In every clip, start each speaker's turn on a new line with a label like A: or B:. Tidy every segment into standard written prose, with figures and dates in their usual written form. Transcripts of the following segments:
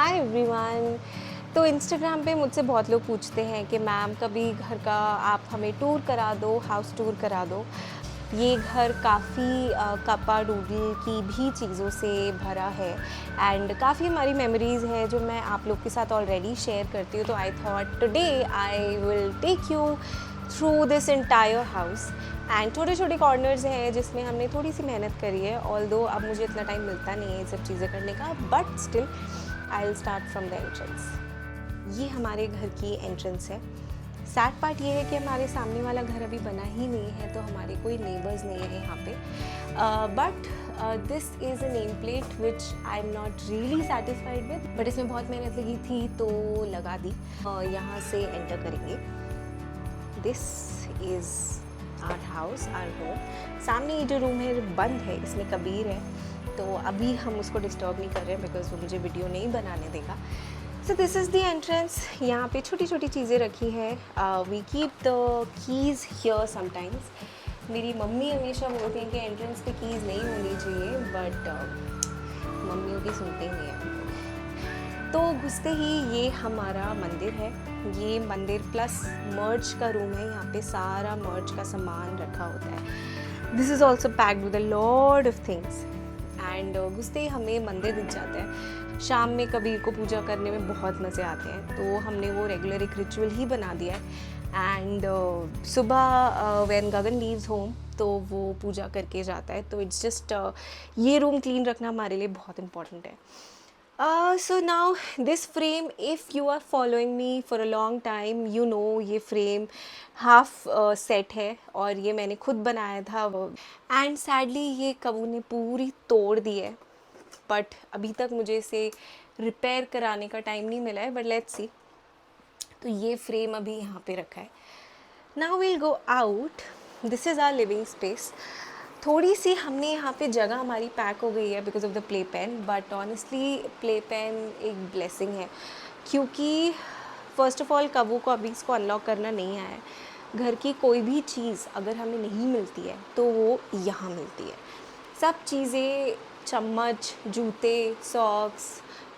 A: Hi everyone. तो Instagram पे मुझसे बहुत लोग पूछते हैं कि मैम कभी घर का आप हमें टूर करा दो, हाउस टूर करा दो। ये घर काफ़ी कपा डूडल की भी चीज़ों से भरा है एंड काफ़ी हमारी मेमोरीज़ है जो मैं आप लोग के साथ ऑलरेडी शेयर करती हूँ। तो I thought today I will take you through this entire house and छोटे छोटे कॉर्नर्स हैं जिसमें हमने थोड़ी सी मेहनत करी है। ऑल्दो अब मुझे इतना टाइम मिलता नहीं है ये सब चीज़ें करने का, but still I will start from the entrance. ये हमारे घर की एंट्रेंस है। सैड पार्ट ये है कि हमारे सामने वाला घर अभी बना ही नहीं है, तो हमारे कोई नेबर्स नहीं है यहाँ पे। But this is a name plate which I am not really satisfied with, but इसमें बहुत मेहनत लगी थी तो लगा दी। यहाँ से एंटर करेंगे। This is our house, our home. सामने ये जो रूम है बंद है, इसमें कबीर है, तो अभी हम उसको डिस्टर्ब नहीं कर रहे हैं बिकॉज वो मुझे वीडियो नहीं बनाने देगा। So this is the entrance. यहाँ पे छोटी छोटी चीज़ें रखी हैं। We keep the keys here sometimes. मेरी मम्मी हमेशा बोलती हैं कि एंट्रेंस पे कीज़ नहीं होनी चाहिए, बट मम्मियों की सुनते ही नहीं है। तो घुसते ही ये हमारा मंदिर है। ये मंदिर प्लस मर्च का रूम है। यहाँ पे सारा मर्च का सामान रखा होता है। This is also packed with a lot of things and घुसते ही हमें मंदिर दिख जाता है। शाम में कबीर को पूजा करने में बहुत मज़े आते हैं, तो हमने वो रेगुलर एक रिचुअल ही बना दिया है। एंड सुबह व्हेन गगन लीव्स होम तो वो पूजा करके जाता है। तो इट्स जस्ट ये रूम क्लीन रखना हमारे लिए बहुत इम्पॉर्टेंट है। So now this frame, if you are following me for a long time, you know ये frame half set है और ये मैंने खुद बनाया था। एंड सैडली ये कबू ने पूरी तोड़ दी है, बट अभी तक मुझे इसे रिपेयर कराने का टाइम नहीं मिला है, बट लेट्स सी। तो ये फ्रेम अभी यहाँ पे रखा है। Now will go out. This is our living space. थोड़ी सी हमने यहाँ पे जगह हमारी पैक हो गई है because of the play pen, but honestly play pen एक ब्लेसिंग है, क्योंकि फ़र्स्ट ऑफ ऑल कबू को अभी इसको अनलॉक करना नहीं आया है। घर की कोई भी चीज़ अगर हमें नहीं मिलती है तो वो यहाँ मिलती है। सब चीज़ें, चम्मच, जूते, सॉक्स,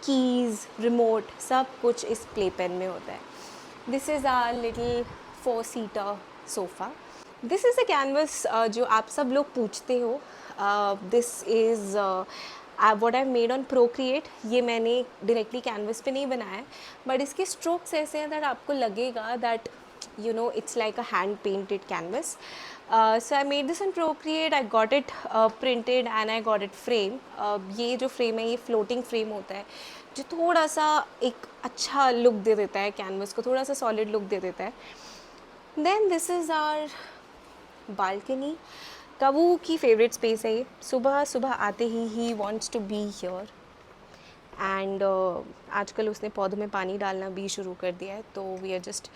A: कीज़, रिमोट, सब कुछ इस प्ले पेन में होता है। This is our little 4 seater sofa. This is a canvas जो आप सब लोग पूछते हो। This is what I made on Procreate. ये मैंने डायरेक्टली कैनवस पे नहीं बनाया है, बट इसके स्ट्रोक्स ऐसे हैं दैट आपको लगेगा that you know it's like a hand painted canvas. So I made this on Procreate. I got it printed and I got it frame. ये जो फ्रेम है ये फ्लोटिंग फ्रेम होता है जो थोड़ा सा एक अच्छा लुक दे देता है कैनवस को, थोड़ा सा सॉलिड लुक दे देता है। Then this is our balcony. Kabu की फेवरेट स्पेस है ये। सुबह सुबह आते ही wants to be here and आजकल उसने पौधों में पानी डालना भी शुरू कर दिया है, तो we are just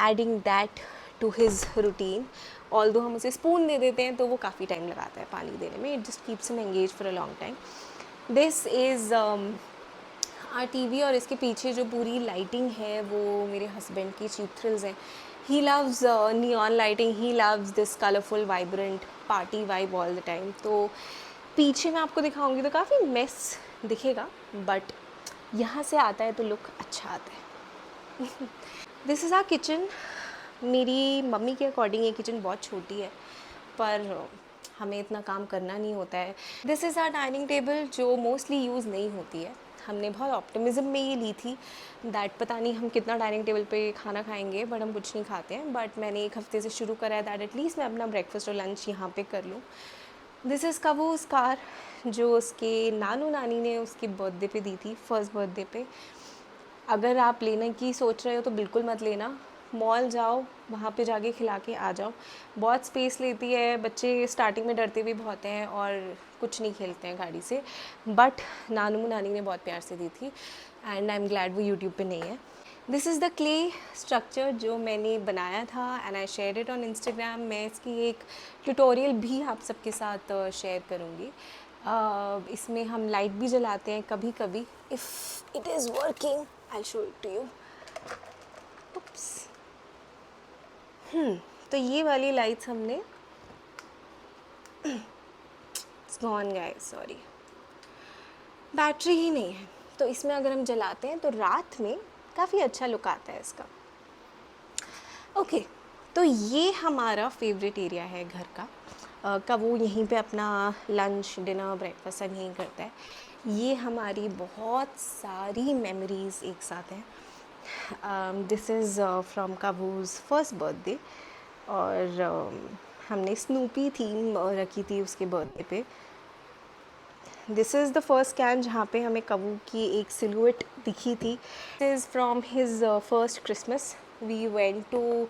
A: adding that to his routine. Although हम उसे स्पून दे देते हैं तो वो काफ़ी टाइम लगाता है पानी देने में। It just keeps him engage for a long time. This is our TV और इसके पीछे जो पूरी लाइटिंग है वो मेरे हस्बैंड की चीप थ्रिल्स हैं। He loves neon lighting, he loves this colourful vibrant party vibe all the time. तो पीछे मैं आपको दिखाऊंगी तो काफ़ी मेस दिखेगा, बट यहाँ से आता है तो लुक अच्छा आता है। This is our kitchen. मेरी मम्मी के अकॉर्डिंग ये किचन बहुत छोटी है, पर हमें इतना काम करना नहीं होता है। This is our dining table जो मोस्टली यूज़ नहीं होती है। हमने बहुत ऑप्टिमिज्म में ये ली थी दैट पता नहीं हम कितना डाइनिंग टेबल पे खाना खाएंगे, बट हम कुछ नहीं खाते हैं। बट मैंने एक हफ्ते से शुरू करा है दैट एटलीस्ट मैं अपना ब्रेकफास्ट और लंच यहाँ पे कर लूँ। दिस इज़ कबूस कार जो उसके नानू नानी ने उसके बर्थडे पे दी थी, फर्स्ट बर्थडे पे। अगर आप लेने की सोच रहे हो तो बिल्कुल मत लेना। मॉल जाओ, वहाँ पे जाके खिला के आ जाओ। बहुत स्पेस लेती है, बच्चे स्टार्टिंग में डरते भी बहुत हैं और कुछ नहीं खेलते हैं गाड़ी से, बट नानू नानी ने बहुत प्यार से दी थी एंड आई एम ग्लैड वो यूट्यूब पे नहीं है। This is the clay structure जो मैंने बनाया था and I share it on Instagram. मैं इसकी एक ट्यूटोरियल भी आप सबके साथ शेयर करूँगी। इसमें हम लाइट भी जलाते हैं कभी कभी। If it is working I show it to you. तो ये वाली लाइट्स हमने it's gone guys, sorry, battery ही नहीं है। तो इसमें अगर हम जलाते हैं तो रात में काफ़ी अच्छा लुक आता है इसका। ओके, तो ये हमारा फेवरेट एरिया है घर का। कबू यहीं पे अपना लंच डिनर ब्रेकफास्ट सब यहीं करता है। ये हमारी बहुत सारी मेमोरीज़ एक साथ हैं। This is from Kabu's first birthday, और हमने स्नूपी थीम रखी थी उसके बर्थडे पे। This is the first scan जहाँ पे हमें कबू की एक सिलुएट दिखी थी। This is from his first Christmas. We went to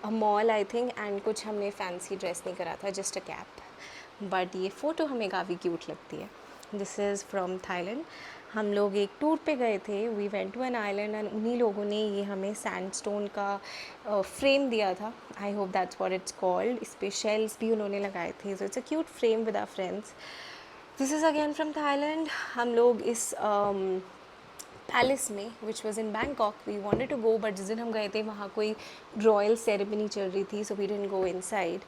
A: a mall I think, and कुछ हमने फैंसी ड्रेस नहीं करा था, जस्ट अ कैप, बट ये फ़ोटो हमें काफ़ी क्यूट लगती है। This is from Thailand. हम लोग एक टूर पे गए थे, we went to an island, and उन्हीं लोगों ने ये हमें सैंडस्टोन का फ्रेम दिया था। I hope that's what it's called. इस पे शेल्स भी उन्होंने लगाए थे, so it's a cute frame with our friends. This is again from Thailand. हम लोग इस पैलेस में, which was in Bangkok, we wanted to go, but जिस दिन हम गए थे वहाँ कोई रॉयल सेरेमनी चल रही थी, so we didn't go inside.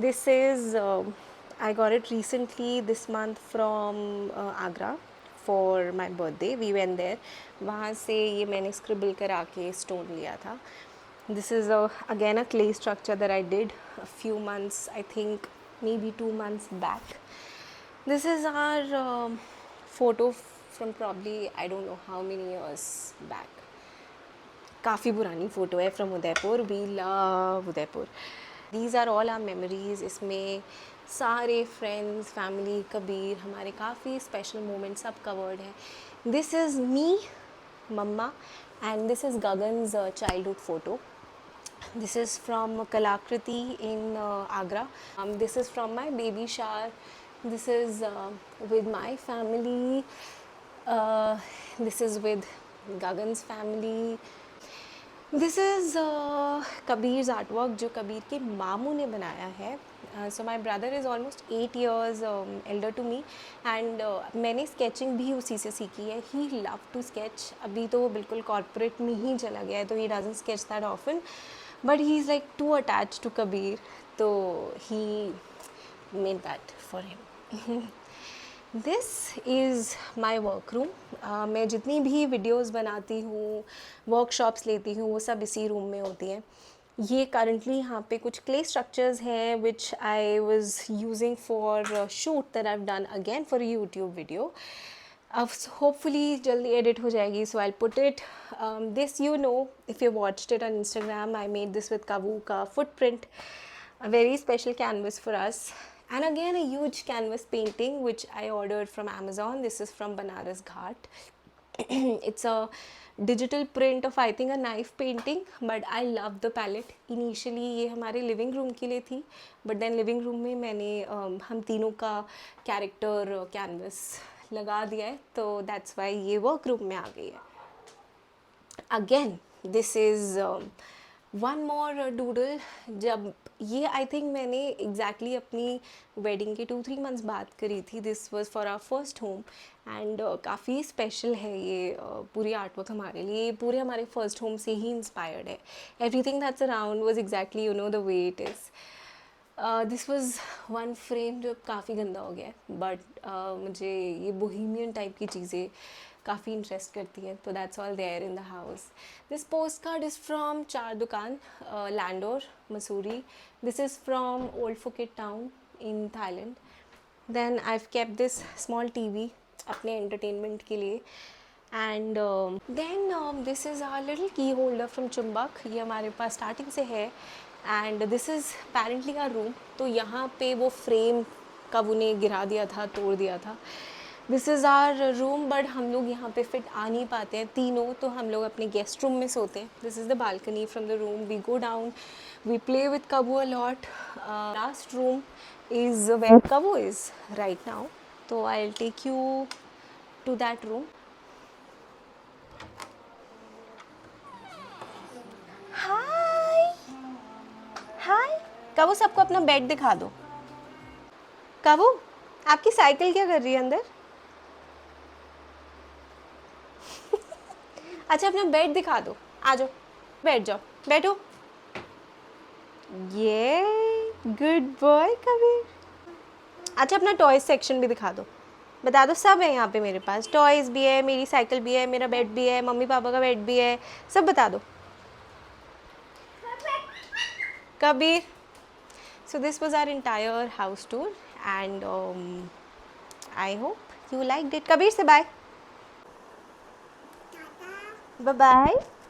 A: This is I got it recently this month from Agra for my birthday. We went there, वहाँ से ये मैंने स्क्रिबल करा के स्टोन लिया था। This is again a clay structure that I did a few months, I think maybe 2 months back. This is our photo from probably I don't know how many years back. काफ़ी पुरानी photo है from Udaipur. We love Udaipur. These are all are memories. इसमें सारे friends, family, Kabir, हमारे काफ़ी special moments सब covered हैं। This is me, मम्मा, and this is Gagan's childhood photo. This is from Kalakriti in Agra. This is from my baby shower. This is with my family. This is with Gagan's family. This is Kabir's artwork जो कबीर के मामू ने बनाया है. So my brother is almost 8 years elder to me, and मैंने sketching भी उसी से सीखी है. He loved to sketch. अभी तो वो बिल्कुल corporate में ही चला गया है, तो he doesn't sketch that often, but he is like too attached to Kabir, तो he made that for him. This is my work room. मैं जितनी भी वीडियोस बनाती हूँ, वर्कशॉप्स लेती हूँ, वो सब इसी रूम में होती हैं. ये करंटली यहाँ पे कुछ क्ले स्ट्रक्चर्स हैं which I was using for shoot that I have done again for YouTube video. अब होपफुली जल्दी एडिट हो जाएगी, so I put it. This you know if you watched it on Instagram, I made this with Kabu का footprint, a very special canvas for us. And again a huge canvas painting which I ordered from Amazon. This is from Banaras Ghat. It's a digital print of I think a knife painting, but I love the palette. Initially ये हमारे living room के लिए थी, but then living room में मैंने हम तीनों का character canvas लगा दिया है, तो that's why ये work room में आ गई है. Again this is one more doodle. जब ये आई थिंक मैंने एग्जैक्टली अपनी वेडिंग के 2-3 मंथ्स बाद करी थी. This was for our first home, and काफ़ी स्पेशल है ये पूरी आर्ट वर्क हमारे लिए. पूरे हमारे फर्स्ट होम से ही इंस्पायर्ड है. Everything that's around was exactly you know the way it is. This was one frame जो काफ़ी गंदा हो गया है, बट मुझे ये बोहेमियन टाइप की चीज़ें काफ़ी इंटरेस्ट करती हैं, तो that's all there in the house. This post card is from Char Dukan, Landour, Mussoorie. This is from old Phuket town in Thailand. Then I have kept this small TV अपने एंटरटेनमेंट के लिए. And then this is our little key holder from Chumbak. ये हमारे पास starting से है, and this is पैरेंटली का room. तो यहाँ पे वो फ्रेम कब उन्हें गिरा दिया था, तोड़ दिया था. This is our room, but हम लोग यहाँ पे फिट आ नहीं पाते हैं तीनों, तो हम लोग अपने गेस्ट रूम में सोते हैं. This is the balcony from the room. We go down, we play with Kabu a lot. Last room is where Kabu is right now, तो I will take you to that room. Hi hi Kabu, सबको अपना bed दिखा दो. कबू, आपकी cycle क्या कर रही है अंदर? अच्छा, अपना बेड दिखा दो. आ जाओ, बैठ जाओ, बैठो. ये गुड बॉय कबीर. अच्छा, अपना टॉय सेक्शन भी दिखा दो. बता दो, सब है यहाँ पे मेरे पास, टॉयज़ भी है, मेरी साइकिल भी है, मेरा बेड भी है, मम्मी पापा का बेड भी है, सब बता दो। Kabir, so this was our entire house tour and I hope you liked it. Kabir, say bye. Bye bye.